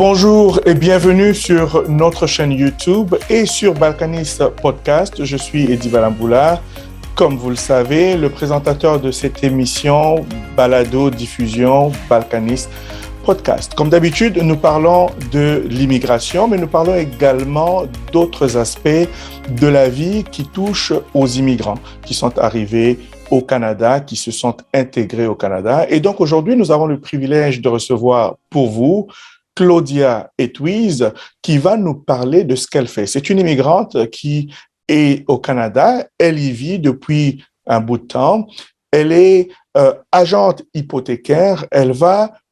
Bonjour et bienvenue sur notre chaîne YouTube et sur Balkanis Podcast. Je suis Eddie Balamboula. Comme vous le savez, le présentateur de cette émission Balado Diffusion Balkanis Podcast. Comme d'habitude, nous parlons de l'immigration, mais nous parlons également d'autres aspects de la vie qui touchent aux immigrants qui sont arrivés au Canada, qui se sont intégrés au Canada. Et donc aujourd'hui, nous avons le privilège de recevoir pour vous Claudia Etwies, qui va nous parler de ce qu'elle fait. C'est une immigrante qui est au Canada. Elle y vit depuis un bout de temps. Elle est agente hypothécaire.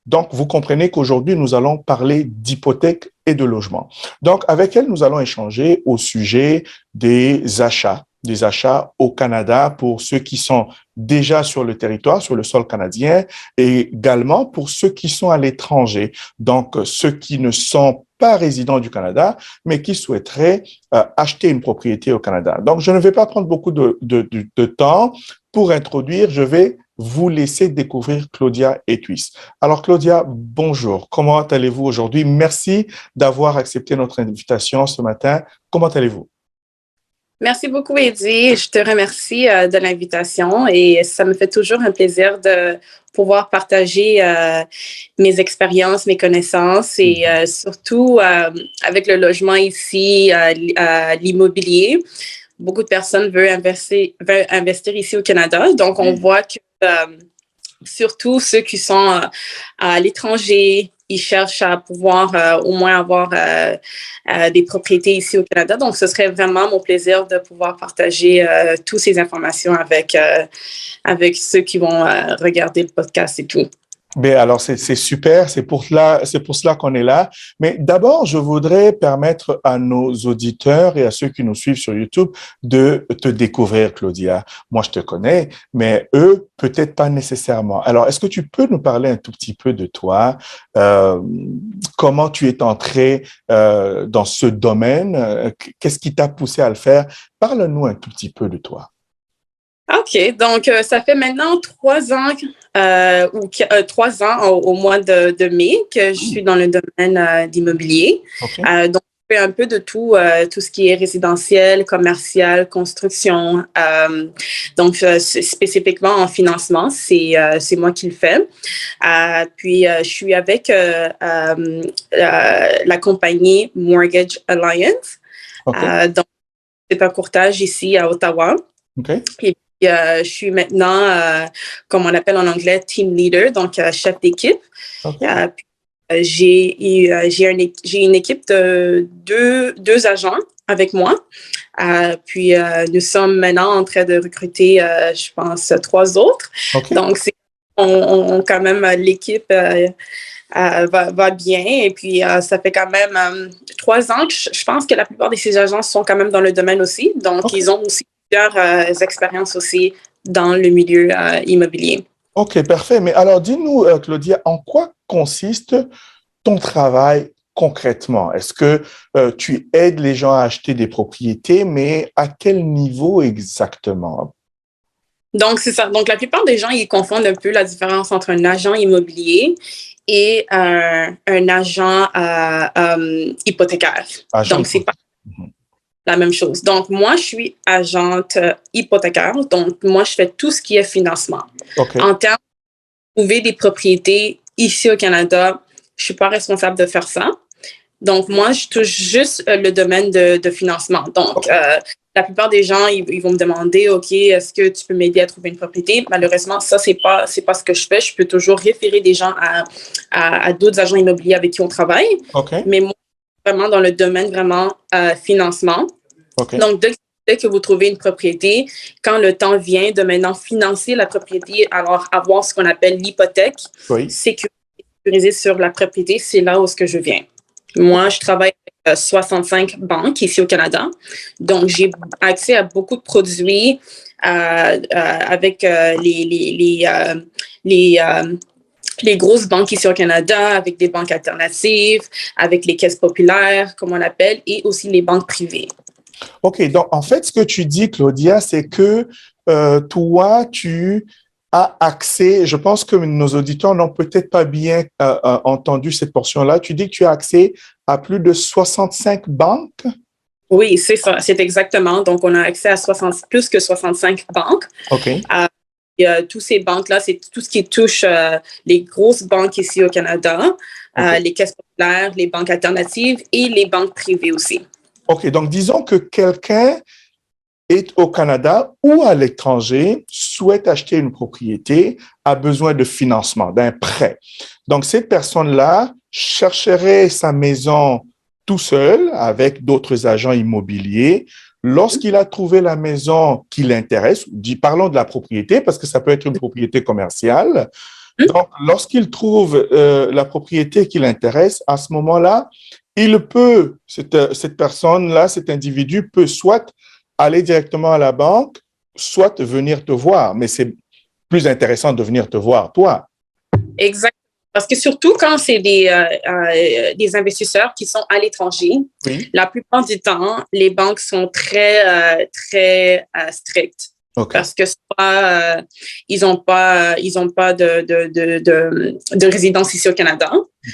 Donc, vous comprenez qu'aujourd'hui, nous allons parler d'hypothèque et de logement. Donc, avec elle, nous allons échanger au sujet des achats au Canada pour ceux qui sont déjà sur le territoire, sur le sol canadien, et également pour ceux qui sont à l'étranger, donc ceux qui ne sont pas résidents du Canada, mais qui souhaiteraient acheter une propriété au Canada. Donc, je ne vais pas prendre beaucoup de temps pour introduire, je vais vous laisser découvrir Claudia Etwies. Alors, Claudia, bonjour. Comment allez-vous aujourd'hui? Merci d'avoir accepté notre invitation ce matin. Comment allez-vous? Merci beaucoup, Eddie. Je te remercie de l'invitation et ça me fait toujours un plaisir de pouvoir partager mes expériences, mes connaissances et surtout avec le logement ici, l'immobilier. Beaucoup de personnes veulent investir ici au Canada. Donc, on voit que surtout ceux qui sont à l'étranger, ils cherchent à pouvoir au moins avoir des propriétés ici au Canada. Donc, ce serait vraiment mon plaisir de pouvoir partager toutes ces informations avec ceux qui vont regarder le podcast et tout. Ben alors, c'est super, c'est pour cela qu'on est là. Mais d'abord, je voudrais permettre à nos auditeurs et à ceux qui nous suivent sur YouTube de te découvrir, Claudia. Moi, je te connais, mais eux, peut-être pas nécessairement. Alors, est-ce que tu peux nous parler un tout petit peu de toi? Comment tu es entré dans ce domaine? Qu'est-ce qui t'a poussé à le faire? Parle-nous un tout petit peu de toi. OK. Donc, ça fait maintenant 3 ans, 3 ans au mois de mai que je suis dans le domaine d'immobilier. Okay. Donc, je fais un peu de tout ce qui est résidentiel, commercial, construction. Donc, spécifiquement en financement, c'est moi qui le fais. Puis, je suis avec la compagnie Mortgage Alliance. Okay. Donc, c'est un courtage ici à Ottawa. Okay. Et je suis maintenant, comme on appelle en anglais, team leader, donc chef d'équipe. Okay. J'ai une équipe de deux agents avec moi. Puis, nous sommes maintenant en train de recruter, je pense, 3 autres. Okay. Donc, quand même, l'équipe va bien. Et puis, ça fait quand même 3 ans que je pense que la plupart de ces agents sont quand même dans le domaine aussi. Donc, okay. Ils ont aussi plusieurs expériences aussi dans le milieu immobilier. OK, parfait. Mais alors, dis-nous, Claudia, en quoi consiste ton travail concrètement? Est-ce que tu aides les gens à acheter des propriétés, mais à quel niveau exactement? Donc, c'est ça. Donc, la plupart des gens, ils confondent un peu la différence entre un agent immobilier et un agent hypothécaire. Donc, c'est pas la même chose. Donc, moi, je suis agente hypothécaire. Donc, moi, je fais tout ce qui est financement. Okay. En termes de trouver des propriétés ici au Canada, je ne suis pas responsable de faire ça. Donc, moi, je touche juste le domaine de financement. Donc, la plupart des gens, ils vont me demander, OK, est-ce que tu peux m'aider à trouver une propriété? Malheureusement, ça, c'est pas ce que je fais. Je peux toujours référer des gens à d'autres agents immobiliers avec qui on travaille. Okay. Mais moi, vraiment dans le domaine vraiment financement. Okay. Donc, dès que vous trouvez une propriété, quand le temps vient de maintenant financer la propriété, alors avoir ce qu'on appelle l'hypothèque, oui. Sécuriser sur la propriété, c'est là où ce que je viens. Moi, je travaille avec 65 banques ici au Canada. Donc, j'ai accès à beaucoup de produits avec les grosses banques ici au Canada, avec des banques alternatives, avec les caisses populaires, comme on l'appelle, et aussi les banques privées. OK. Donc, en fait, ce que tu dis, Claudia, c'est que toi, tu a accès, je pense que nos auditeurs n'ont peut-être pas bien entendu cette portion-là. Tu dis que tu as accès à plus de 65 banques? Oui, c'est ça, c'est exactement. Donc, on a accès à plus que 65 banques. OK. Tous ces banques-là, c'est tout ce qui touche les grosses banques ici au Canada, Okay. les caisses populaires, les banques alternatives et les banques privées aussi. OK, donc disons que quelqu'un est au Canada ou à l'étranger, souhaite acheter une propriété, a besoin de financement, d'un prêt. Donc, cette personne-là chercherait sa maison tout seul avec d'autres agents immobiliers. Lorsqu'il a trouvé la maison qui l'intéresse, parlons de la propriété parce que ça peut être une propriété commerciale. Donc, lorsqu'il trouve la propriété qui l'intéresse, à ce moment-là, il peut, cette personne-là, cet individu peut soit aller directement à la banque, soit venir te voir. Mais c'est plus intéressant de venir te voir, toi. Exactement. Parce que surtout quand c'est des investisseurs qui sont à l'étranger, Oui. la plupart du temps, les banques sont très strictes. Okay. Parce que soit ils n'ont pas de résidence ici au Canada.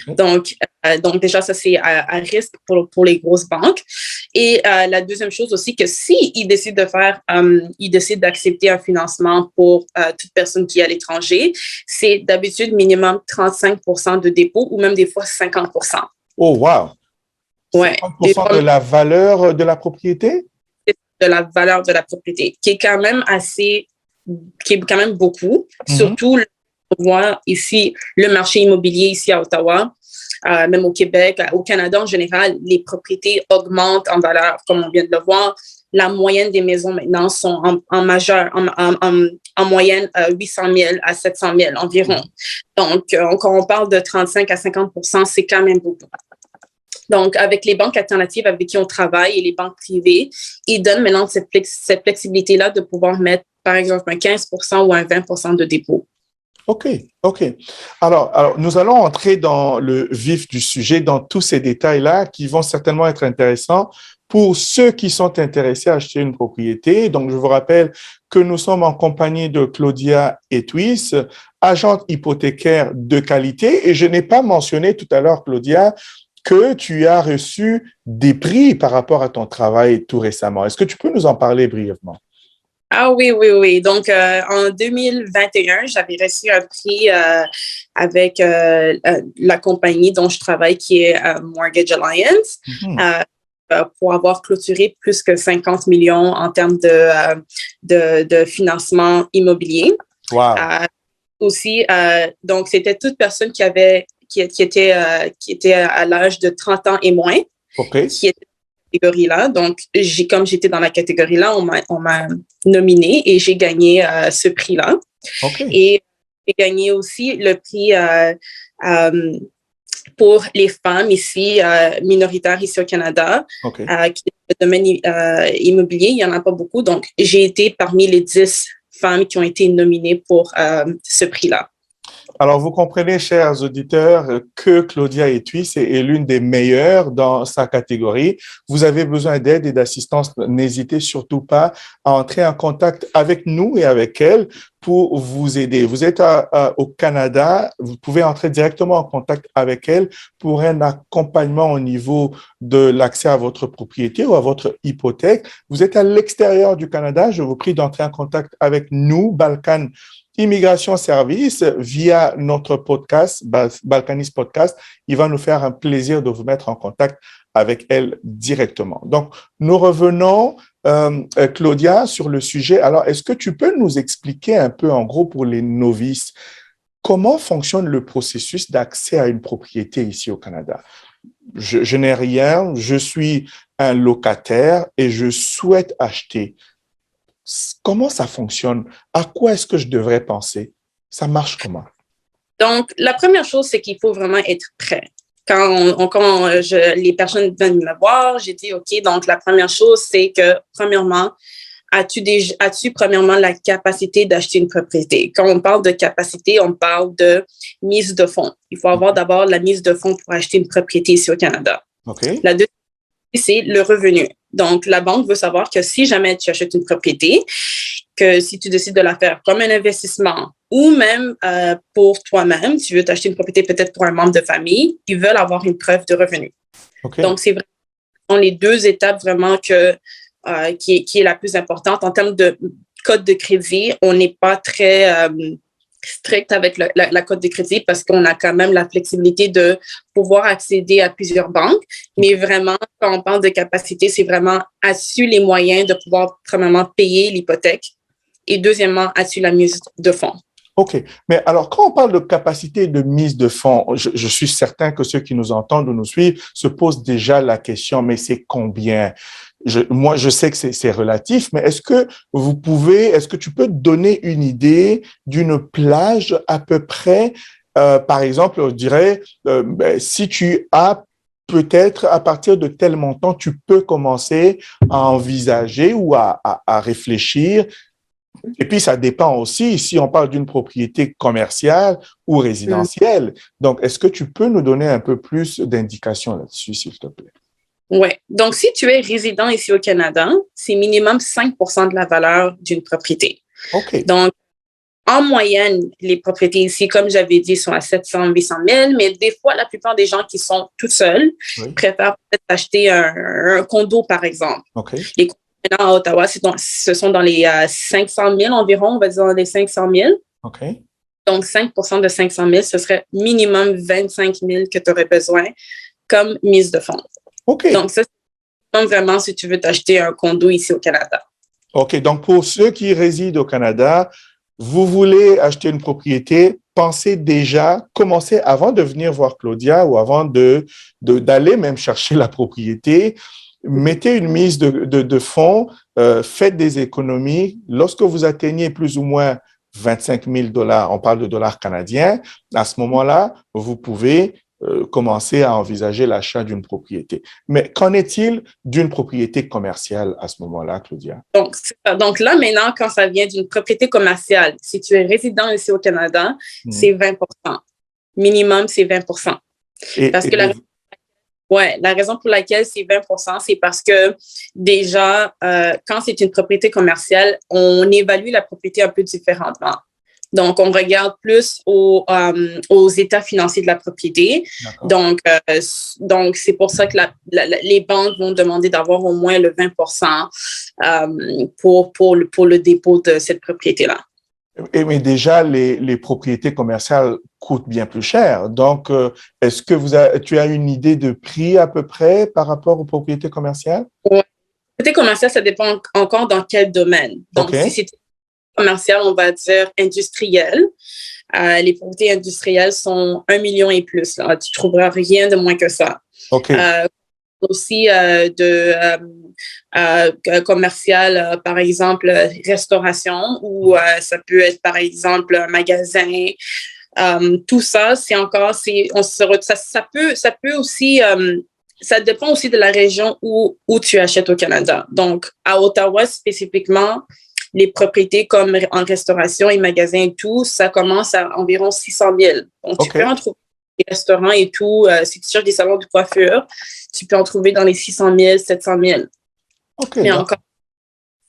Okay. Donc déjà, ça, c'est à risque pour les grosses banques. Et la deuxième chose aussi, que s'ils décident ils décident d'accepter un financement pour toute personne qui est à l'étranger, c'est d'habitude minimum 35% de dépôt ou même des fois 50%. Oh, wow! Ouais. 50% de la valeur de la propriété? De la valeur de la propriété, qui est quand même beaucoup. Surtout, on voit ici le marché immobilier ici à Ottawa, même au Québec, au Canada en général, les propriétés augmentent en valeur, comme on vient de le voir. La moyenne des maisons maintenant sont en moyenne 800 000 à 700 000 environ. Donc, quand on parle de 35 à 50%, c'est quand même beaucoup. Donc, avec les banques alternatives avec qui on travaille et les banques privées, ils donnent maintenant cette flexibilité-là de pouvoir mettre, par exemple, un 15% ou un 20% de dépôt. OK, OK. Alors, nous allons entrer dans le vif du sujet, dans tous ces détails-là qui vont certainement être intéressants pour ceux qui sont intéressés à acheter une propriété. Donc, je vous rappelle que nous sommes en compagnie de Claudia Ethuis, agente hypothécaire de qualité. Et je n'ai pas mentionné tout à l'heure, Claudia, que tu as reçu des prix par rapport à ton travail tout récemment. Est-ce que tu peux nous en parler brièvement? Ah oui. Donc, en 2021, j'avais reçu un prix avec la compagnie dont je travaille, qui est Mortgage Alliance, pour avoir clôturé plus que 50 millions en termes de financement immobilier. Wow. Aussi, donc, c'était toute personne qui était à l'âge de 30 ans et moins, Okay. qui était catégorie-là. Donc, comme j'étais dans la catégorie-là, on m'a nominée et j'ai gagné ce prix-là. Okay. Et j'ai gagné aussi le prix pour les femmes ici, minoritaires ici au Canada, Okay. Qui est le domaine immobilier. Il n'y en a pas beaucoup. Donc, j'ai été parmi les 10 femmes qui ont été nominées pour ce prix-là. Alors, vous comprenez, chers auditeurs, que Claudia Ethuis est l'une des meilleures dans sa catégorie. Vous avez besoin d'aide et d'assistance, n'hésitez surtout pas à entrer en contact avec nous et avec elle pour vous aider. Vous êtes au Canada, vous pouvez entrer directement en contact avec elle pour un accompagnement au niveau de l'accès à votre propriété ou à votre hypothèque. Vous êtes à l'extérieur du Canada, je vous prie d'entrer en contact avec nous, Balkan Immigration Service, via notre podcast, Balkanis Podcast. Il va nous faire un plaisir de vous mettre en contact avec elle directement. Donc, nous revenons, Claudia, sur le sujet. Alors, est-ce que tu peux nous expliquer un peu, en gros, pour les novices, comment fonctionne le processus d'accès à une propriété ici au Canada? Je n'ai rien, je suis un locataire et je souhaite acheter. Comment ça fonctionne? À quoi est-ce que je devrais penser? Ça marche comment? Donc, la première chose, c'est qu'il faut vraiment être prêt. Quand les personnes viennent me voir, j'ai dit, OK, donc la première chose, c'est que, premièrement, as-tu premièrement la capacité d'acheter une propriété? Quand on parle de capacité, on parle de mise de fonds. Il faut avoir d'abord la mise de fonds pour acheter une propriété ici au Canada. Okay. La deuxième, c'est le revenu. Donc, la banque veut savoir que si jamais tu achètes une propriété, que si tu décides de la faire comme un investissement ou même pour toi-même, tu veux t'acheter une propriété peut-être pour un membre de famille, ils veulent avoir une preuve de revenu. Okay. Donc, c'est vraiment les deux étapes vraiment qui est la plus importante. En termes de code de crédit, on n'est pas très strict avec la code de crédit parce qu'on a quand même la flexibilité de pouvoir accéder à plusieurs banques. Mais vraiment, quand on parle de capacité, c'est vraiment as-tu les moyens de pouvoir, premièrement, payer l'hypothèque et deuxièmement, as-tu la mise de fonds. OK. Mais alors, quand on parle de capacité de mise de fonds, je suis certain que ceux qui nous entendent ou nous suivent se posent déjà la question, mais c'est combien? Moi, je sais que c'est relatif, mais est-ce que tu peux donner une idée d'une plage à peu près? Par exemple, je dirais, si tu as peut-être à partir de tel montant, tu peux commencer à envisager ou à réfléchir. Et puis, ça dépend aussi si on parle d'une propriété commerciale ou résidentielle. Donc, est-ce que tu peux nous donner un peu plus d'indications là-dessus, s'il te plaît? Oui. Donc, si tu es résident ici au Canada, c'est minimum 5 de la valeur d'une propriété. OK. Donc, en moyenne, les propriétés ici, comme j'avais dit, sont à 700 800 000, mais des fois, la plupart des gens qui sont tout seuls préfèrent peut-être acheter un condo, par exemple. OK. Les condos à Ottawa, ce sont dans les 500 000 environ, on va dire dans les 500 000. OK. Donc, 5 de 500 000, ce serait minimum 25 000 que tu aurais besoin comme mise de fonds. OK. Donc, ça, c'est vraiment si tu veux t'acheter un condo ici au Canada. OK. Donc, pour ceux qui résident au Canada, vous voulez acheter une propriété, pensez déjà, commencez avant de venir voir Claudia ou avant d'aller même chercher la propriété. Mettez une mise de fonds, faites des économies. Lorsque vous atteignez plus ou moins 25 000 $, on parle de dollars canadiens, à ce moment-là, vous pouvez commencer à envisager l'achat d'une propriété. Mais qu'en est-il d'une propriété commerciale à ce moment-là, Claudia? Donc là, maintenant, quand ça vient d'une propriété commerciale, si tu es résident ici au Canada, c'est 20 minimum, c'est 20 Parce que la raison pour laquelle c'est 20 c'est parce que déjà, quand c'est une propriété commerciale, on évalue la propriété un peu différemment. Donc, on regarde plus aux états financiers de la propriété. Donc, c'est pour ça que les banques vont demander d'avoir au moins le 20 pour le dépôt de cette propriété-là. Mais déjà, les propriétés commerciales coûtent bien plus cher. Donc, est-ce que tu as une idée de prix à peu près par rapport aux propriétés commerciales? Oui. Les propriétés commerciales, ça dépend encore dans quel domaine. Donc, si c'est commercial, on va dire industriel. Les propriétés industrielles sont 1 million et plus. Là. Tu ne trouveras rien de moins que ça. OK. Aussi commercial, par exemple, restauration, ou ça peut être, par exemple, un magasin. Tout ça, c'est encore, ça peut aussi, ça dépend aussi de la région où tu achètes au Canada. Donc, à Ottawa spécifiquement, les propriétés comme en restauration et magasins et tout, ça commence à environ 600 000. Donc, tu peux en trouver des restaurants et tout. Si tu cherches des salons de coiffure, tu peux en trouver dans les 600 000, 700 000. OK. Mais encore,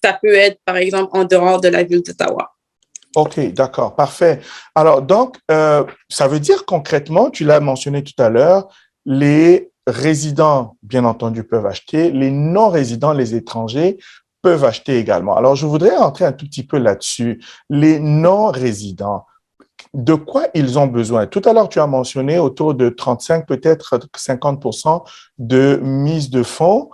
ça peut être, par exemple, en dehors de la ville d'Ottawa. OK, d'accord, parfait. Alors, donc, ça veut dire concrètement, tu l'as mentionné tout à l'heure, les résidents, bien entendu, peuvent acheter, les non-résidents, les étrangers, peuvent acheter également. Alors, je voudrais entrer un tout petit peu là-dessus. Les non-résidents, de quoi ils ont besoin? Tout à l'heure, tu as mentionné autour de 35, peut-être 50% de mise de fonds.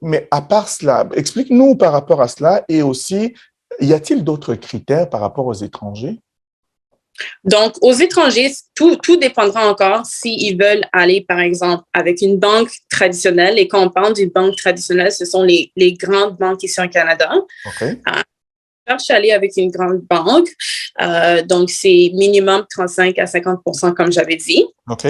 Mais à part cela, explique-nous par rapport à cela et aussi, y a-t-il d'autres critères par rapport aux étrangers? Donc, aux étrangers, tout dépendra encore s'ils veulent aller, par exemple, avec une banque traditionnelle. Et quand on parle d'une banque traditionnelle, ce sont les grandes banques ici au Canada. OK. Cherche à aller avec une grande banque. Donc, c'est minimum 35 à 50 comme j'avais dit. OK.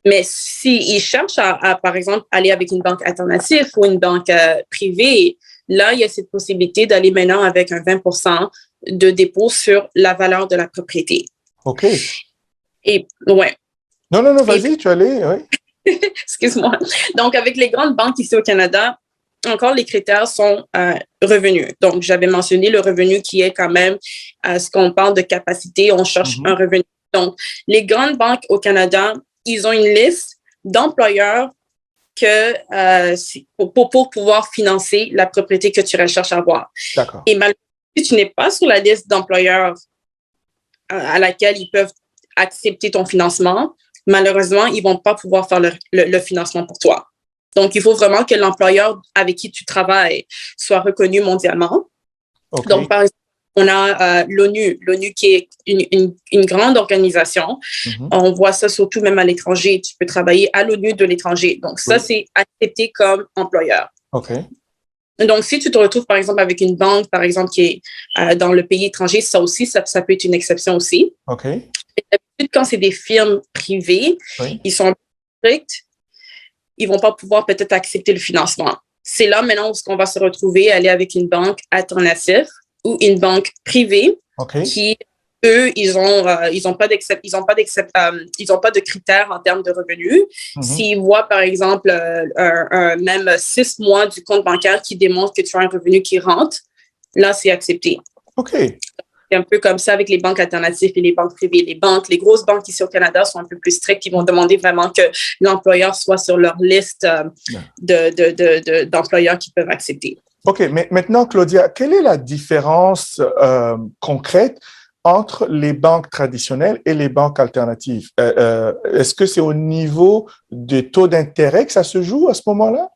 Mais s'ils cherchent à, par exemple, aller avec une banque alternative ou une banque privée, là, il y a cette possibilité d'aller maintenant avec un 20 de dépôt sur la valeur de la propriété. OK. Et, ouais. Non, vas-y, tu allais, oui. Excuse-moi. Donc, avec les grandes banques ici au Canada, encore les critères sont revenus. Donc, j'avais mentionné le revenu qui est quand même, ce qu'on parle de capacité, on cherche un revenu. Donc, les grandes banques au Canada, ils ont une liste d'employeurs que pour pouvoir financer la propriété que tu recherches à avoir. D'accord. Et malheureusement, si tu n'es pas sur la liste d'employeurs à laquelle ils peuvent accepter ton financement, malheureusement, ils ne vont pas pouvoir faire le financement pour toi. Donc, il faut vraiment que l'employeur avec qui tu travailles soit reconnu mondialement. Okay. Donc, par exemple, on a l'ONU qui est une grande organisation. On voit ça surtout même à l'étranger. Tu peux travailler à l'ONU de l'étranger. Donc, ça, c'est accepté comme employeur. OK. Donc, si tu te retrouves, par exemple, avec une banque, par exemple, qui est dans le pays étranger, ça aussi, ça peut être une exception aussi. OK. D'habitude, quand c'est des firmes privées, ils sont stricts, ils ne vont pas pouvoir peut-être accepter le financement. C'est là maintenant où on va se retrouver, aller avec une banque alternative ou une banque privée qui, eux, ils ont pas de critères en termes de revenus. S'ils voient, par exemple, même 6 mois du compte bancaire qui démontre que tu as un revenu qui rentre, là, c'est accepté. OK. C'est un peu comme ça avec les banques alternatives et les banques privées. Les grosses banques ici au Canada sont un peu plus strictes. Ils vont demander vraiment que l'employeur soit sur leur liste d'employeurs qui peuvent accepter. OK, mais maintenant, Claudia, quelle est la différence concrète entre les banques traditionnelles et les banques alternatives? Est-ce que c'est au niveau des taux d'intérêt que ça se joue à ce moment-là?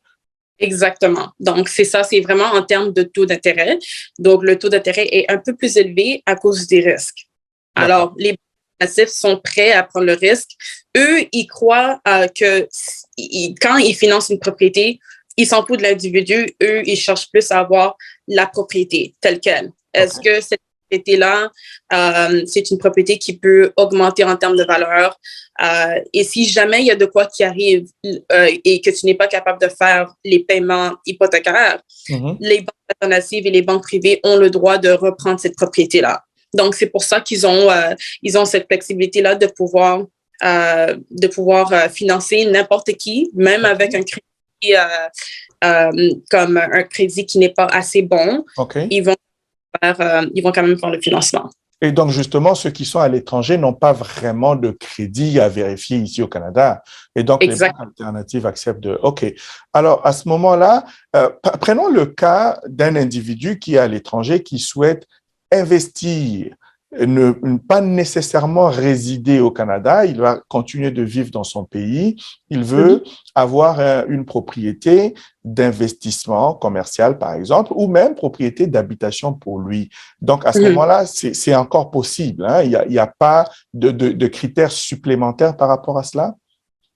Exactement. Donc, c'est ça, c'est vraiment en termes de taux d'intérêt. Donc, le taux d'intérêt est un peu plus élevé à cause des risques. Alors, les banques alternatives sont prêts à prendre le risque. Eux, ils croient que quand ils financent une propriété, ils s'en foutent de l'individu. Eux, ils cherchent plus à avoir la propriété telle qu'elle. Est-ce que cette propriété-là, c'est une propriété qui peut augmenter en termes de valeur? Et si jamais il y a de quoi qui arrive et que tu n'es pas capable de faire les paiements hypothécaires, les banques alternatives et les banques privées ont le droit de reprendre cette propriété-là. Donc, c'est pour ça qu'ils ont cette flexibilité-là de pouvoir financer n'importe qui, même avec un crédit comme un crédit qui n'est pas assez bon, ils vont quand même faire le financement. Et donc, justement, ceux qui sont à l'étranger n'ont pas vraiment de crédit à vérifier ici au Canada. Et donc, les banques alternatives acceptent de… OK. Alors, à ce moment-là, prenons le cas d'un individu qui est à l'étranger, qui souhaite investir, ne pas nécessairement résider au Canada, il va continuer de vivre dans son pays, il veut avoir une propriété d'investissement commercial, par exemple, ou même propriété d'habitation pour lui. Donc, à ce moment-là, c'est encore possible. Hein? Il n'y a pas de critères supplémentaires par rapport à cela?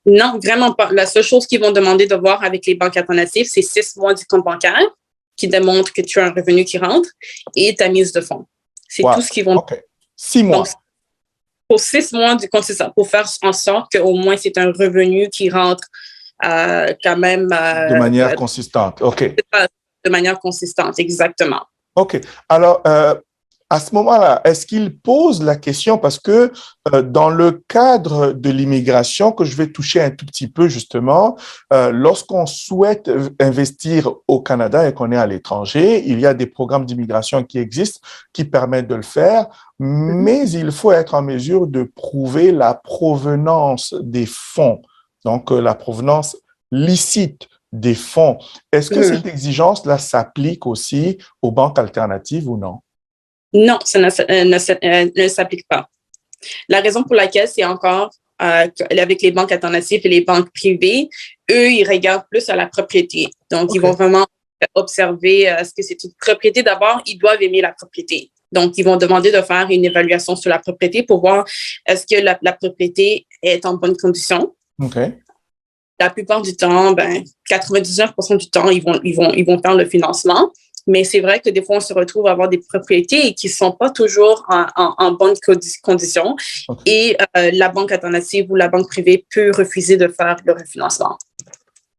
Non, vraiment pas. La seule chose qu'ils vont demander de voir avec les banques alternatives, c'est 6 mois du compte bancaire qui démontre que tu as un revenu qui rentre et ta mise de fonds. C'est tout ce qu'ils vont… OK. 6 mois. Donc, pour 6 mois du compte, c'est ça, pour faire en sorte qu'au moins c'est un revenu qui rentre quand même… de manière consistante. OK. De manière consistante, exactement. OK. Alors, à ce moment-là, est-ce qu'il pose la question, parce que dans le cadre de l'immigration, que je vais toucher un tout petit peu justement, lorsqu'on souhaite investir au Canada et qu'on est à l'étranger, il y a des programmes d'immigration qui existent, qui permettent de le faire, mais il faut être en mesure de prouver la provenance des fonds, donc la provenance licite des fonds. Est-ce que cette exigence-là s'applique aussi aux banques alternatives ou non? Non, ça ne s'applique pas. La raison pour laquelle c'est encore avec les banques alternatives et les banques privées, eux, ils regardent plus à la propriété. Donc, ils vont vraiment observer est-ce que c'est une propriété. D'abord, ils doivent aimer la propriété. Donc, ils vont demander de faire une évaluation sur la propriété pour voir est-ce que la propriété est en bonne condition. La plupart du temps, 99% du temps, ils vont faire le financement. Mais c'est vrai que des fois, on se retrouve à avoir des propriétés qui ne sont pas toujours en bonne condition. Et la banque alternative ou la banque privée peut refuser de faire le refinancement.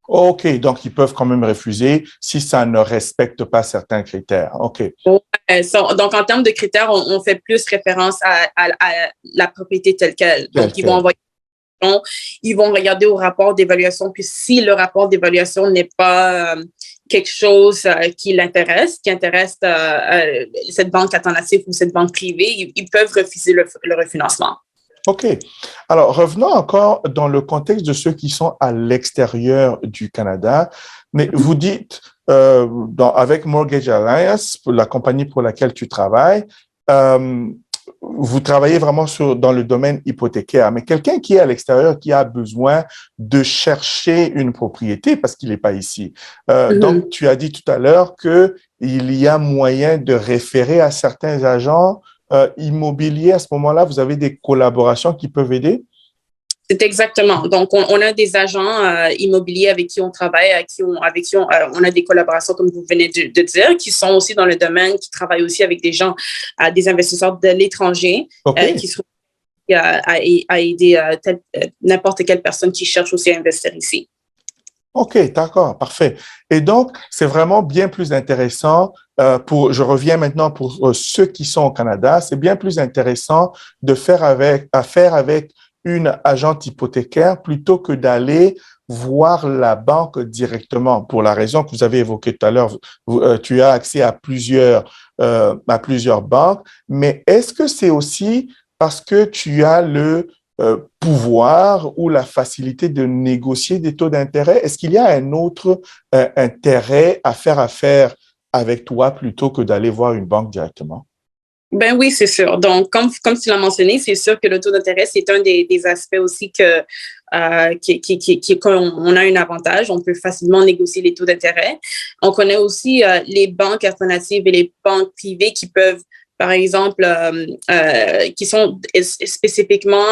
OK, donc ils peuvent quand même refuser si ça ne respecte pas certains critères. OK. Donc, en termes de critères, on fait plus référence à la propriété telle qu'elle. Donc, ils vont envoyer ils vont regarder au rapport d'évaluation. Puis si le rapport d'évaluation n'est pas quelque chose qui intéresse cette banque alternative ou cette banque privée, ils peuvent refuser le refinancement. OK. Alors, revenons encore dans le contexte de ceux qui sont à l'extérieur du Canada. Mais vous dites, avec Mortgage Alliance, la compagnie pour laquelle tu travailles, vous travaillez vraiment dans le domaine hypothécaire. Mais quelqu'un qui est à l'extérieur, qui a besoin de chercher une propriété parce qu'il n'est pas ici. Donc, tu as dit tout à l'heure qu'il y a moyen de référer à certains agents immobilier. À ce moment-là, vous avez des collaborations qui peuvent aider? C'est exactement. Donc, on a des agents immobiliers avec qui on travaille, avec qui on a des collaborations, comme vous venez de dire, qui sont aussi dans le domaine, qui travaillent aussi avec des gens, des investisseurs de l'étranger, qui sont à aider n'importe quelle personne qui cherche aussi à investir ici. OK, d'accord, parfait. Et donc, c'est vraiment bien plus intéressant je reviens maintenant pour ceux qui sont au Canada, c'est bien plus intéressant de faire affaire avec une agente hypothécaire plutôt que d'aller voir la banque directement pour la raison que vous avez évoquée tout à l'heure. Tu as accès à plusieurs banques, mais est-ce que c'est aussi parce que tu as le pouvoir ou la facilité de négocier des taux d'intérêt? Est-ce qu'il y a un autre intérêt à faire affaire avec toi plutôt que d'aller voir une banque directement? Ben oui, c'est sûr. Donc, comme tu l'as mentionné, c'est sûr que le taux d'intérêt, c'est un des aspects aussi qu'on a un avantage. On peut facilement négocier les taux d'intérêt. On connaît aussi les banques alternatives et les banques privées qui peuvent, par exemple, qui sont spécifiquement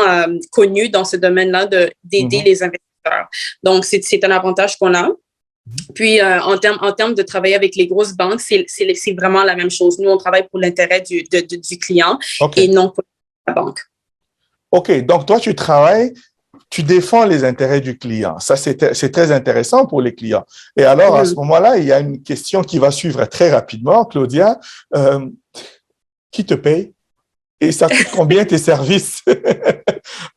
connues dans ce domaine-là d'aider les investisseurs. Donc, c'est un avantage qu'on a. Puis, en termes de travailler avec les grosses banques, c'est vraiment la même chose. Nous, on travaille pour l'intérêt du client et non pour la banque. OK. Donc, toi, tu défends les intérêts du client. Ça, c'est très intéressant pour les clients. Et alors, à ce moment-là, il y a une question qui va suivre très rapidement, Claudia. Qui te paye? Et ça coûte combien tes services?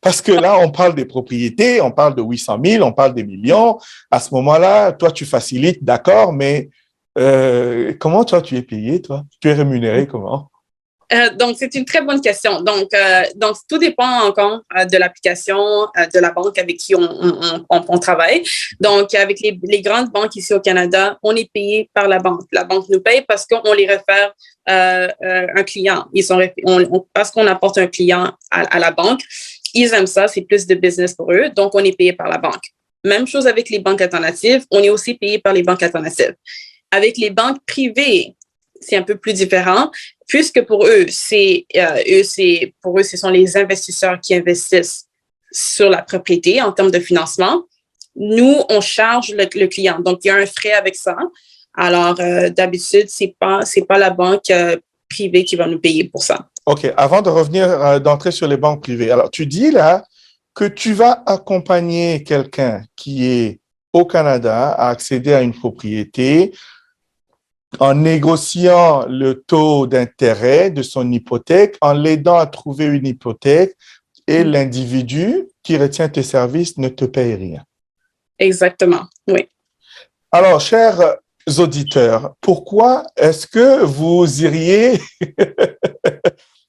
Parce que là, on parle des propriétés, on parle de 800 000, on parle des millions. À ce moment-là, toi, tu facilites, d'accord, mais comment toi, tu es payé, toi? Tu es rémunéré comment? Donc, c'est une très bonne question. Donc tout dépend encore de l'application de la banque avec qui on travaille. Donc, avec les grandes banques ici au Canada, on est payé par la banque. La banque nous paye parce qu'on les réfère un client. Parce qu'on apporte un client à la banque, ils aiment ça, c'est plus de business pour eux. Donc, on est payé par la banque. Même chose avec les banques alternatives, on est aussi payé par les banques alternatives. Avec les banques privées, c'est un peu plus différent, puisque pour eux, ce sont les investisseurs qui investissent sur la propriété en termes de financement. Nous, on charge le client. Donc, il y a un frais avec ça. Alors, d'habitude, c'est pas la banque privée qui va nous payer pour ça. OK. Avant de revenir, d'entrer sur les banques privées. Alors, tu dis là que tu vas accompagner quelqu'un qui est au Canada à accéder à une propriété en négociant le taux d'intérêt de son hypothèque, en l'aidant à trouver une hypothèque et l'individu qui retient tes services ne te paye rien. Exactement, oui. Alors, chers auditeurs, pourquoi est-ce que vous iriez,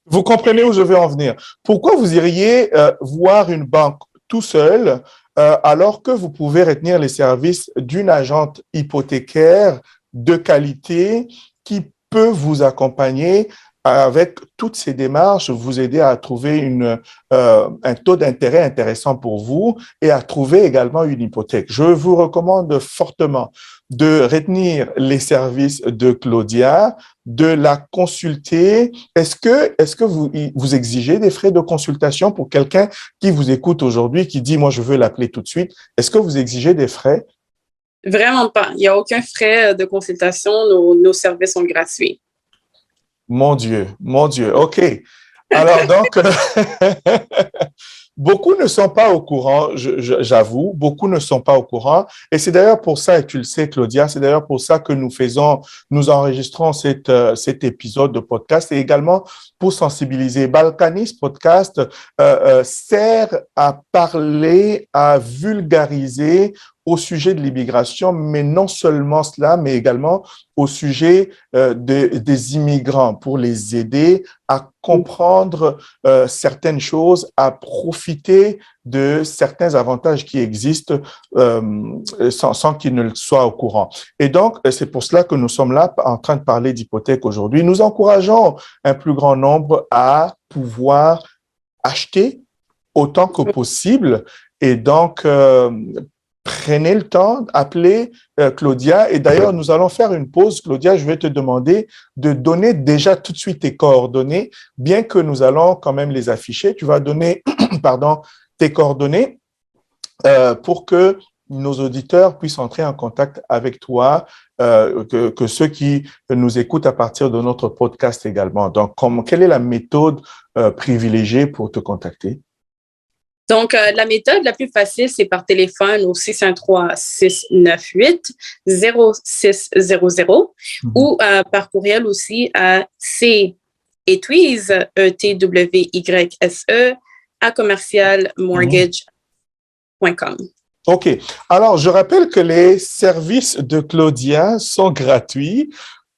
vous comprenez où je veux en venir, pourquoi vous iriez voir une banque tout seul alors que vous pouvez retenir les services d'une agente hypothécaire de qualité qui peut vous accompagner avec toutes ces démarches, vous aider à trouver un taux d'intérêt intéressant pour vous et à trouver également une hypothèque. Je vous recommande fortement de retenir les services de Claudia, de la consulter. Est-ce que vous exigez des frais de consultation pour quelqu'un qui vous écoute aujourd'hui, qui dit, moi, je veux l'appeler tout de suite? Est-ce que vous exigez des frais? Vraiment pas. Il n'y a aucun frais de consultation. Nos services sont gratuits. Mon Dieu. OK. Alors donc, beaucoup ne sont pas au courant, j'avoue, beaucoup ne sont pas au courant. Et c'est d'ailleurs pour ça, et tu le sais, Claudia, c'est d'ailleurs pour ça que nous enregistrons cet épisode de podcast et également pour sensibiliser. Balkanis Podcast sert à parler, à vulgariser au sujet de l'immigration, mais non seulement cela, mais également au sujet des immigrants pour les aider à comprendre certaines choses, à profiter de certains avantages qui existent sans qu'ils ne le soient au courant. Et donc, c'est pour cela que nous sommes là en train de parler d'hypothèque aujourd'hui. Nous encourageons un plus grand nombre à pouvoir acheter autant que possible. Et donc, prenez le temps, appelez Claudia. Et d'ailleurs, nous allons faire une pause. Claudia, je vais te demander de donner déjà tout de suite tes coordonnées, bien que nous allons quand même les afficher. Tu vas donner, pardon, tes coordonnées pour que nos auditeurs puissent entrer en contact avec toi, que ceux qui nous écoutent à partir de notre podcast également. Donc, quelle est la méthode privilégiée pour te contacter? Donc, la méthode la plus facile, c'est par téléphone au 613-698-0600 ou par courriel aussi à cetwyse, ETWYSE, à commercialmortgage.com. OK. Alors, je rappelle que les services de Claudia sont gratuits.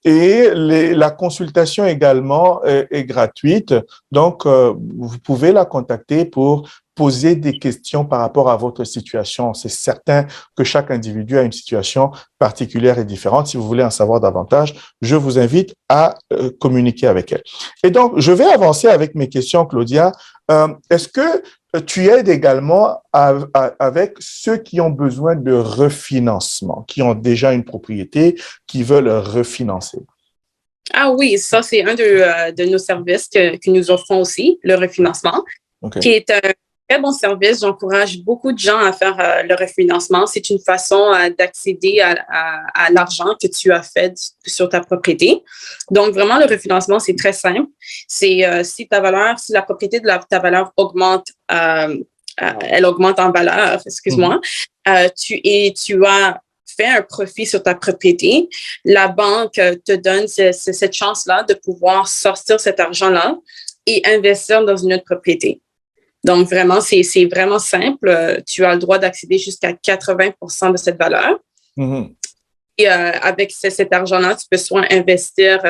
Et la consultation également est gratuite. Donc, vous pouvez la contacter pour poser des questions par rapport à votre situation. C'est certain que chaque individu a une situation particulière et différente. Si vous voulez en savoir davantage, je vous invite à communiquer avec elle. Et donc, je vais avancer avec mes questions, Claudia. Est-ce que tu aides également avec ceux qui ont besoin de refinancement, qui ont déjà une propriété, qui veulent refinancer? Ah oui, ça, c'est un de nos services que nous offrons aussi, le refinancement, qui est un très bon service. J'encourage beaucoup de gens à faire le refinancement. C'est une façon d'accéder à l'argent que tu as fait sur ta propriété. Donc, vraiment, le refinancement, c'est très simple. C'est si la propriété de ta valeur augmente, elle augmente en valeur, excuse-moi, tu as fait un profit sur ta propriété, la banque te donne cette chance-là de pouvoir sortir cet argent-là et investir dans une autre propriété. Donc, vraiment, c'est vraiment simple. Tu as le droit d'accéder jusqu'à 80% de cette valeur. Et avec cet argent-là, tu peux soit investir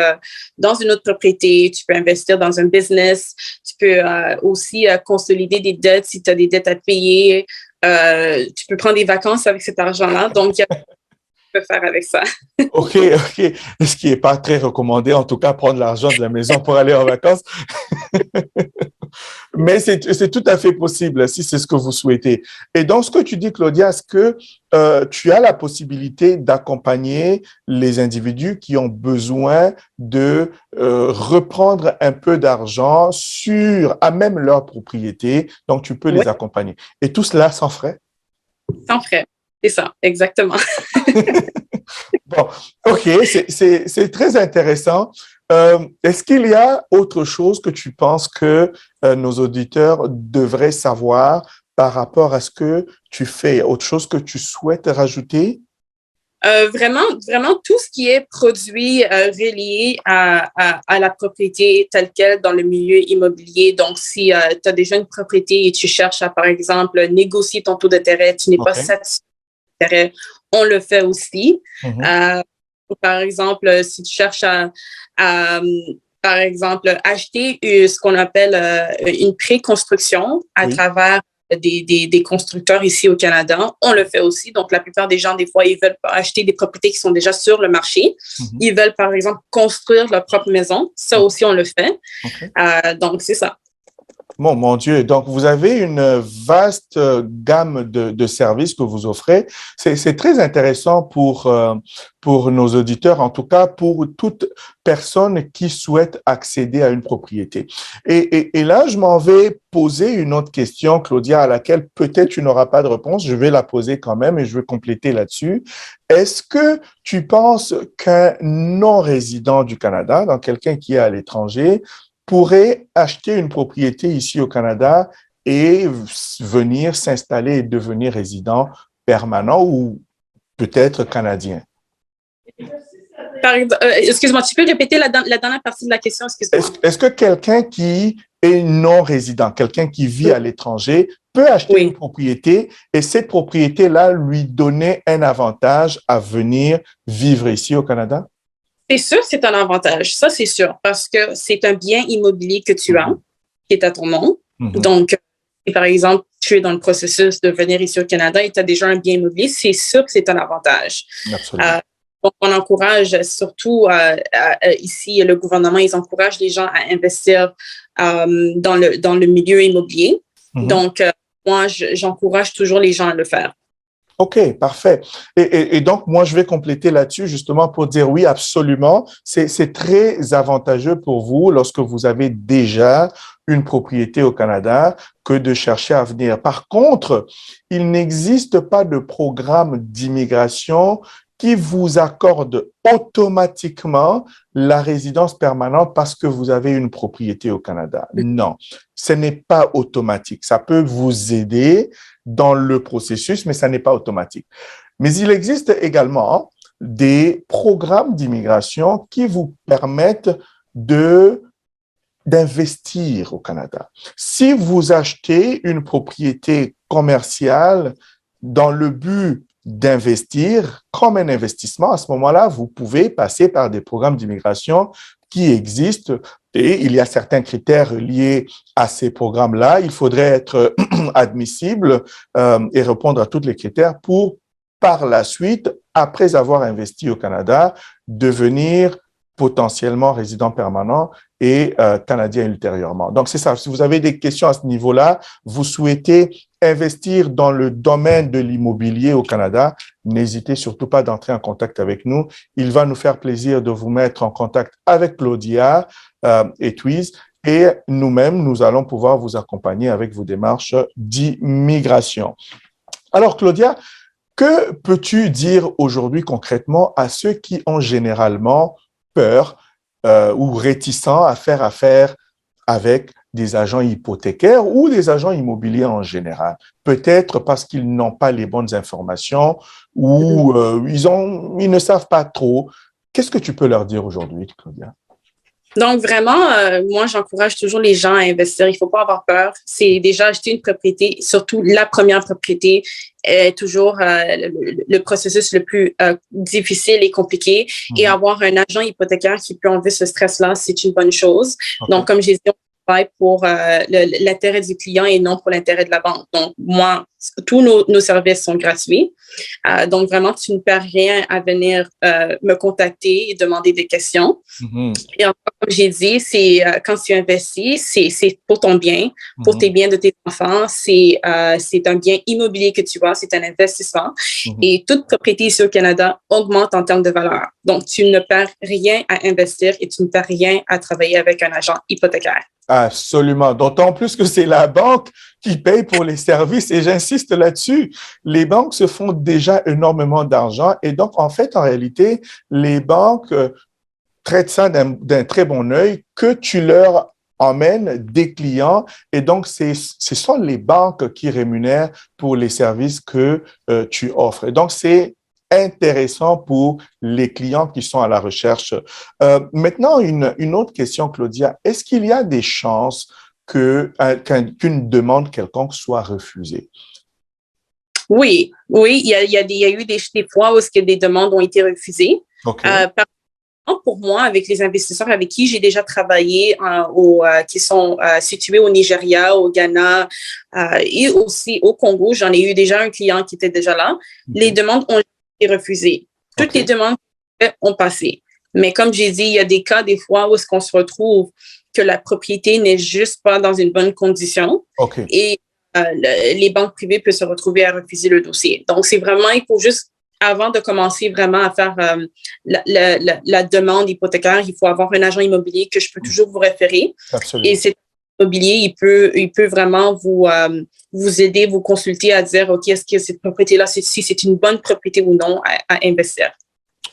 dans une autre propriété, tu peux investir dans un business, tu peux aussi consolider des dettes si tu as des dettes à payer. Tu peux prendre des vacances avec cet argent-là. Donc, il y a faire avec ça. OK. Ce qui n'est pas très recommandé, en tout cas, prendre l'argent de la maison pour aller en vacances. Mais c'est tout à fait possible si c'est ce que vous souhaitez. Et donc, ce que tu dis, Claudia, est-ce que tu as la possibilité d'accompagner les individus qui ont besoin de reprendre un peu d'argent à même leur propriété? Donc, tu peux les accompagner. Et tout cela sans frais? Sans frais. C'est ça, exactement. Bon, OK, c'est très intéressant. Est-ce qu'il y a autre chose que tu penses que nos auditeurs devraient savoir par rapport à ce que tu fais? Autre chose que tu souhaites rajouter? Vraiment tout ce qui est produit relié à la propriété telle qu'elle dans le milieu immobilier. Donc, si tu as déjà une propriété et tu cherches à, par exemple, négocier ton taux d'intérêt, tu n'es pas satisfait d'intérêt, on le fait aussi. Par exemple, si tu cherches à par exemple, acheter ce qu'on appelle une pré-construction à travers des constructeurs ici au Canada, on le fait aussi. Donc, la plupart des gens, des fois, ils veulent acheter des propriétés qui sont déjà sur le marché. Ils veulent, par exemple, construire leur propre maison. Ça aussi, on le fait. Donc, c'est ça. Bon, mon Dieu. Donc, vous avez une vaste gamme de services que vous offrez. C'est très intéressant pour nos auditeurs, en tout cas pour toute personne qui souhaite accéder à une propriété. Et là, je m'en vais poser une autre question, Claudia, à laquelle peut-être tu n'auras pas de réponse. Je vais la poser quand même et je vais compléter là-dessus. Est-ce que tu penses qu'un non-résident du Canada, donc quelqu'un qui est à l'étranger, pourrait acheter une propriété ici au Canada et venir s'installer et devenir résident permanent ou peut-être canadien. Excuse-moi, tu peux répéter la dernière partie de la question, excuse-moi. Est-ce que quelqu'un qui est non-résident, quelqu'un qui vit à l'étranger, peut acheter une propriété et cette propriété-là lui donner un avantage à venir vivre ici au Canada? C'est sûr, c'est un avantage. Ça, c'est sûr, parce que c'est un bien immobilier que tu as, qui est à ton nom. Donc, si par exemple, tu es dans le processus de venir ici au Canada et tu as déjà un bien immobilier, c'est sûr que c'est un avantage. Absolument. Donc, on encourage surtout ici, le gouvernement, ils encouragent les gens à investir dans le milieu immobilier. Donc, moi, j'encourage toujours les gens à le faire. OK, parfait. Et donc, moi, je vais compléter là-dessus justement pour dire oui, absolument. C'est très avantageux pour vous lorsque vous avez déjà une propriété au Canada que de chercher à venir. Par contre, il n'existe pas de programme d'immigration qui vous accorde automatiquement la résidence permanente parce que vous avez une propriété au Canada. Non, ce n'est pas automatique. Ça peut vous aider dans le processus, mais ça n'est pas automatique. Mais il existe également des programmes d'immigration qui vous permettent d'investir au Canada. Si vous achetez une propriété commerciale dans le but d'investir comme un investissement, à ce moment-là, vous pouvez passer par des programmes d'immigration qui existent et il y a certains critères liés à ces programmes-là. Il faudrait être admissible et répondre à tous les critères pour, par la suite, après avoir investi au Canada, devenir potentiellement résident permanent et canadien ultérieurement. Donc, c'est ça. Si vous avez des questions à ce niveau-là, vous souhaitez investir dans le domaine de l'immobilier au Canada, n'hésitez surtout pas d'entrer en contact avec nous. Il va nous faire plaisir de vous mettre en contact avec Claudia et Twiz. Et nous-mêmes, nous allons pouvoir vous accompagner avec vos démarches d'immigration. Alors, Claudia, que peux-tu dire aujourd'hui concrètement à ceux qui ont généralement peur ou réticents à faire affaire avec des agents hypothécaires ou des agents immobiliers en général? Peut-être parce qu'ils n'ont pas les bonnes informations ou ils ne savent pas trop. Qu'est-ce que tu peux leur dire aujourd'hui, Claudia? Donc, vraiment, moi, j'encourage toujours les gens à investir. Il ne faut pas avoir peur. C'est déjà acheter une propriété, surtout la première propriété, est toujours le processus le plus difficile et compliqué. Et avoir un agent hypothécaire qui peut enlever ce stress-là, c'est une bonne chose. Donc, comme j'ai dit, on travaille pour l'intérêt du client et non pour l'intérêt de la banque. Donc, moi, tous nos services sont gratuits. Donc, vraiment, tu ne perds rien à venir me contacter et demander des questions. Et encore, comme j'ai dit, c'est quand tu investis, c'est pour ton bien, pour tes biens de tes enfants. C'est un bien immobilier que tu as, c'est un investissement. Et toute propriété ici au Canada augmente en termes de valeur. Donc, tu ne perds rien à investir et tu ne perds rien à travailler avec un agent hypothécaire. Absolument. D'autant plus que c'est la banque qui paye pour les services et j'insiste là-dessus. Les banques se font déjà énormément d'argent et donc, en fait, en réalité, les banques traitent ça d'un très bon œil que tu leur emmènes des clients et donc, ce sont les banques qui rémunèrent pour les services que tu offres. Et donc, c'est intéressant pour les clients qui sont à la recherche. Maintenant, une autre question, Claudia. Est-ce qu'il y a des chances qu'une demande quelconque soit refusée? Oui, il y a eu des fois où des demandes ont été refusées. Okay. Pour moi, avec les investisseurs avec qui j'ai déjà travaillé, qui sont situés au Nigeria, au Ghana et aussi au Congo, j'en ai eu déjà un client qui était déjà là. Les demandes ont été refusées. Toutes les demandes ont passé. Mais comme j'ai dit, il y a des cas, des fois, où est-ce qu'on se retrouve que la propriété n'est juste pas dans une bonne condition. Et les banques privées peuvent se retrouver à refuser le dossier. Donc, c'est vraiment, il faut juste, avant de commencer vraiment à faire la demande hypothécaire, il faut avoir un agent immobilier que je peux toujours vous référer. Absolument. Et cet immobilier, il peut vraiment vous aider, vous consulter à dire, OK, est-ce que cette propriété-là, si c'est une bonne propriété ou non à investir.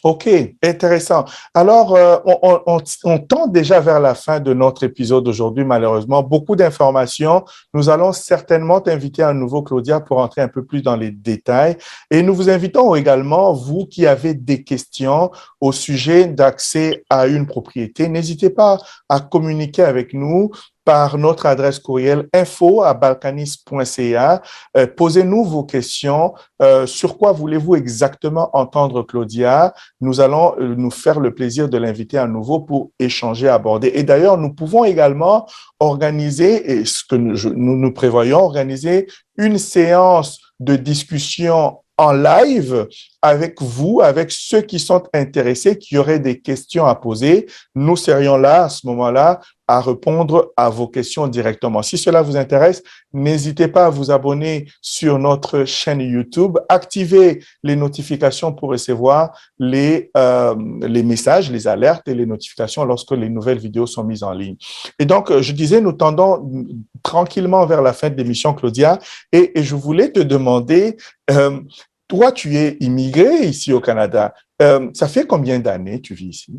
OK, intéressant. Alors, on tend déjà vers la fin de notre épisode aujourd'hui, malheureusement. Beaucoup d'informations. Nous allons certainement t'inviter à nouveau, Claudia, pour entrer un peu plus dans les détails. Et nous vous invitons également, vous qui avez des questions au sujet d'accès à une propriété, n'hésitez pas à communiquer avec nous par notre adresse courriel info@balkanis.ca. Posez-nous vos questions. Sur quoi voulez-vous exactement entendre Claudia? Nous allons nous faire le plaisir de l'inviter à nouveau pour échanger, aborder. Et d'ailleurs, nous pouvons également organiser, et ce que nous prévoyons, organiser une séance de discussion en live avec vous, avec ceux qui sont intéressés, qui auraient des questions à poser. Nous serions là, à ce moment-là, à répondre à vos questions directement. Si cela vous intéresse, n'hésitez pas à vous abonner sur notre chaîne YouTube, activez les notifications pour recevoir les messages, les alertes et les notifications lorsque les nouvelles vidéos sont mises en ligne. Et donc, je disais, nous tendons tranquillement vers la fin de l'émission, Claudia, et je voulais te demander, toi, tu es immigré ici au Canada. Ça fait combien d'années tu vis ici?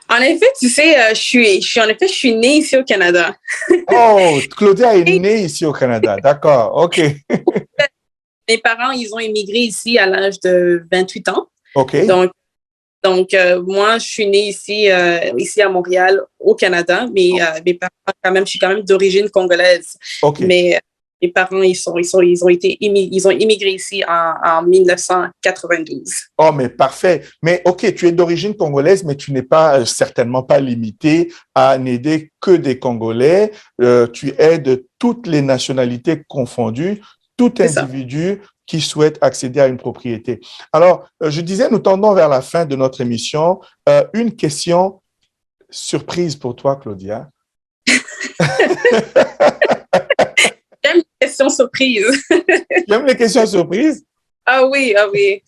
En effet, tu sais, je suis née ici au Canada. Oh, Claudia est née ici au Canada. D'accord, OK. Mes parents, ils ont immigré ici à l'âge de 28 ans. OK. Donc moi, je suis née ici à Montréal, au Canada, mais mes parents, je suis quand même d'origine congolaise. OK. Mais mes parents, ils ont immigré ici en 1992. Oh, mais parfait. Mais OK, tu es d'origine congolaise, mais tu n'es pas certainement pas limité à n'aider que des Congolais. Tu aides toutes les nationalités confondues, tout individu qui souhaite accéder à une propriété. Alors, je disais, nous tendons vers la fin de notre émission. Une question surprise pour toi, Claudia. J'aime les questions surprises. Tu aimes les questions surprises? Ah oui, ah oui.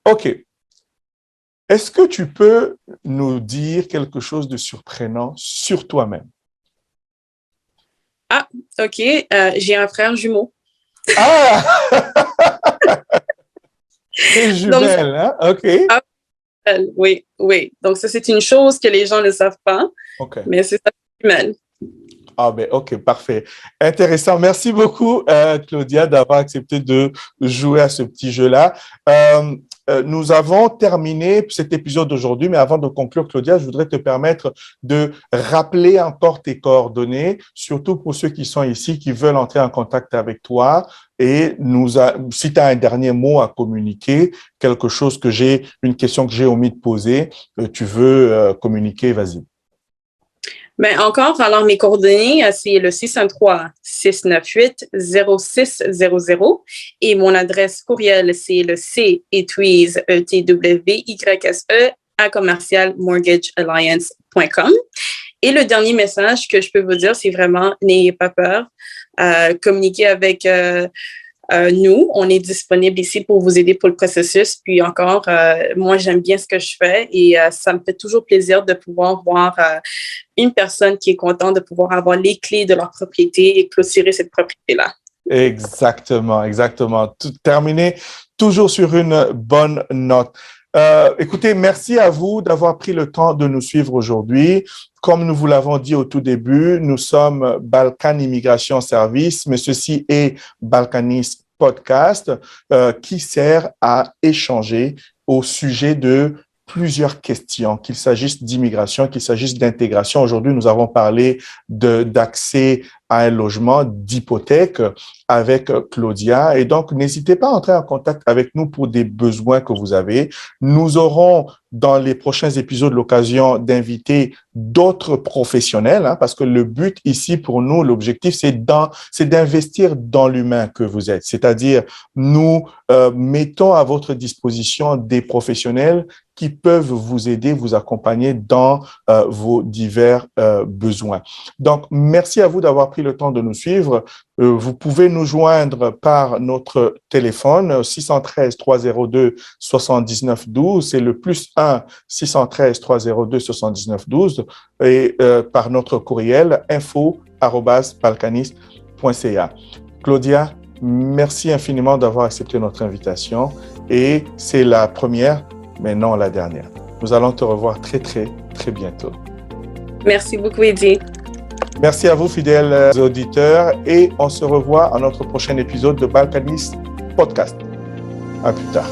OK. Est-ce que tu peux nous dire quelque chose de surprenant sur toi-même? Ah, OK. J'ai un frère jumeau. Ah! C'est jumelle, hein? OK. Ah, oui, oui. Donc, ça, c'est une chose que les gens ne savent pas, mais c'est ça, jumelle. Ah ben OK, parfait. Intéressant. Merci beaucoup, Claudia, d'avoir accepté de jouer à ce petit jeu-là. Nous avons terminé cet épisode d'aujourd'hui, mais avant de conclure, Claudia, je voudrais te permettre de rappeler encore tes coordonnées, surtout pour ceux qui sont ici, qui veulent entrer en contact avec toi. Et si tu as un dernier mot à communiquer, une question que j'ai omis de poser, tu veux communiquer, vas-y. Mais encore, alors mes coordonnées, c'est le 613-698-0600 et mon adresse courriel, c'est le c-etwyse, E-T-W-Y-S-E, @mortgagealliance.com. Et le dernier message que je peux vous dire, c'est vraiment, n'ayez pas peur, communiquez avec nous, on est disponible ici pour vous aider pour le processus. Puis encore, moi, j'aime bien ce que je fais et ça me fait toujours plaisir de pouvoir voir une personne qui est contente de pouvoir avoir les clés de leur propriété et clôturer cette propriété-là. Exactement, exactement. Terminer toujours sur une bonne note. Écoutez, merci à vous d'avoir pris le temps de nous suivre aujourd'hui. Comme nous vous l'avons dit au tout début, nous sommes Balkan Immigration Service, mais ceci est Balkanis Podcast qui sert à échanger au sujet de plusieurs questions, qu'il s'agisse d'immigration, qu'il s'agisse d'intégration. Aujourd'hui, nous avons parlé d'accès à un logement, d'hypothèque avec Claudia. Et donc, n'hésitez pas à entrer en contact avec nous pour des besoins que vous avez. Nous aurons dans les prochains épisodes l'occasion d'inviter d'autres professionnels, hein, parce que le but ici pour nous, l'objectif, c'est d'investir dans l'humain que vous êtes. C'est-à-dire, nous mettons à votre disposition des professionnels qui peuvent vous aider, vous accompagner dans vos divers besoins. Donc, merci à vous d'avoir pris le temps de nous suivre. Vous pouvez nous joindre par notre téléphone 613-302-7912, c'est le +1 613-302-7912 et par notre courriel info@balkanis.ca. Claudia, merci infiniment d'avoir accepté notre invitation et c'est la première, mais non la dernière. Nous allons te revoir très, très, très bientôt. Merci beaucoup, Eddie. Merci à vous, fidèles auditeurs, et on se revoit à notre prochain épisode de Balkanis Podcast. À plus tard.